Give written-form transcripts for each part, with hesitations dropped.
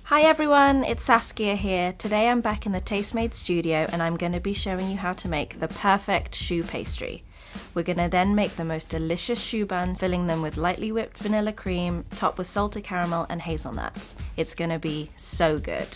Hi everyone, it's Saskia here. Today I'm back in the Tastemade studio and I'm going to be showing you how to make the perfect choux pastry. We're going to then make the most delicious choux buns, filling them with lightly whipped vanilla cream, topped with salted caramel and hazelnuts. It's going to be so good.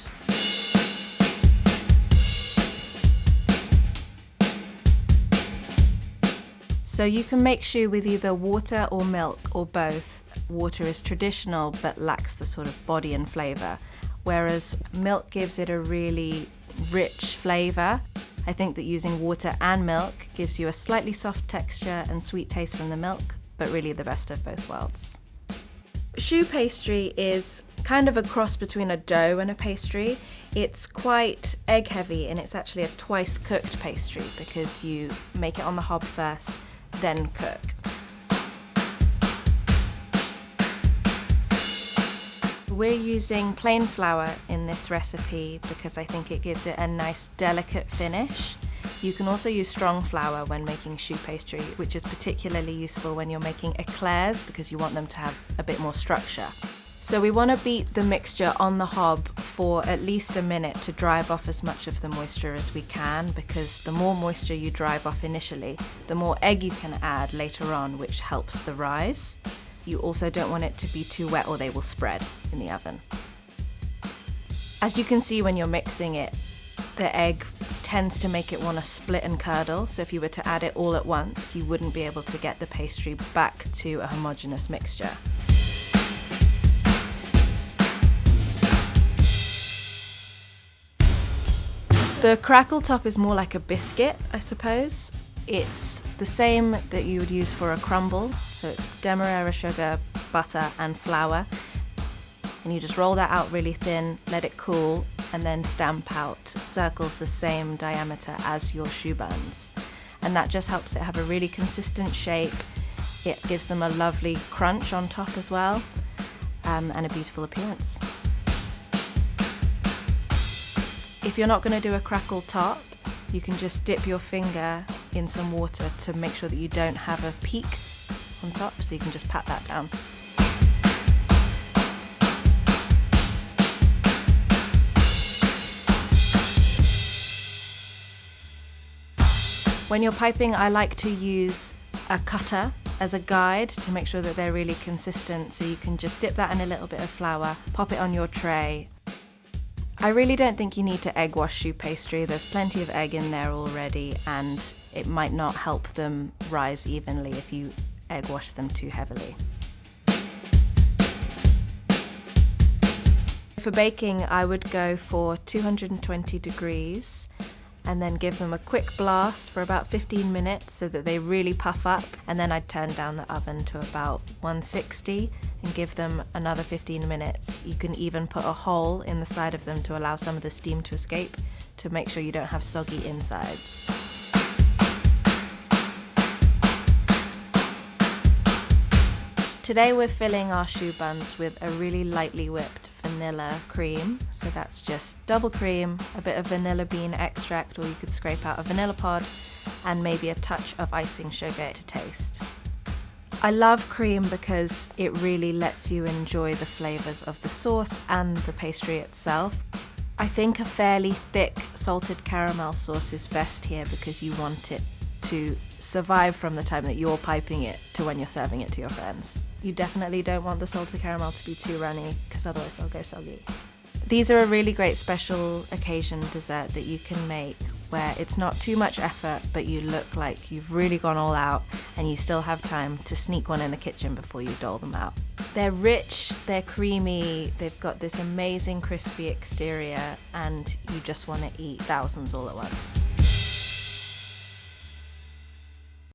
So you can make choux with either water or milk or both. Water is traditional but lacks the sort of body and flavour, whereas milk gives it a really rich flavour. I think that using water and milk gives you a slightly soft texture and sweet taste from the milk, but really the best of both worlds. Choux pastry is kind of a cross between a dough and a pastry. It's quite egg heavy and it's actually a twice cooked pastry because you make it on the hob first, then cook. We're using plain flour in this recipe because I think it gives it a nice delicate finish. You can also use strong flour when making choux pastry, which is particularly useful when you're making eclairs because you want them to have a bit more structure. So we want to beat the mixture on the hob for at least a minute to drive off as much of the moisture as we can, because the more moisture you drive off initially, the more egg you can add later on, which helps the rise. You also don't want it to be too wet or they will spread in the oven. As you can see when you're mixing it, the egg tends to make it want to split and curdle, so if you were to add it all at once, you wouldn't be able to get the pastry back to a homogeneous mixture. The crackle top is more like a biscuit, I suppose. It's the same that you would use for a crumble, so it's Demerara sugar, butter and flour, and you just roll that out really thin, let it cool, and then stamp out circles the same diameter as your choux buns. And that just helps it have a really consistent shape. It gives them a lovely crunch on top as well, and a beautiful appearance. If you're not going to do a crackle top, you can just dip your finger in some water to make sure that you don't have a peak on top, so you can just pat that down. When you're piping, I like to use a cutter as a guide to make sure that they're really consistent, so you can just dip that in a little bit of flour, pop it on your tray. I really don't think you need to egg wash choux pastry. There's plenty of egg in there already and it might not help them rise evenly if you egg wash them too heavily. For baking, I would go for 220 degrees and then give them a quick blast for about 15 minutes so that they really puff up, and then I'd turn down the oven to about 160 and give them another 15 minutes. You can even put a hole in the side of them to allow some of the steam to escape to make sure you don't have soggy insides. Today we're filling our choux buns with a really lightly whipped vanilla cream. So that's just double cream, a bit of vanilla bean extract, or you could scrape out a vanilla pod, and maybe a touch of icing sugar to taste. I love cream because it really lets you enjoy the flavours of the sauce and the pastry itself. I think a fairly thick salted caramel sauce is best here because you want it to survive from the time that you're piping it to when you're serving it to your friends. You definitely don't want the salted caramel to be too runny because otherwise they'll go soggy. These are a really great special occasion dessert that you can make where it's not too much effort but you look like you've really gone all out and you still have time to sneak one in the kitchen before you dole them out. They're rich, they're creamy, they've got this amazing crispy exterior, and you just want to eat thousands all at once.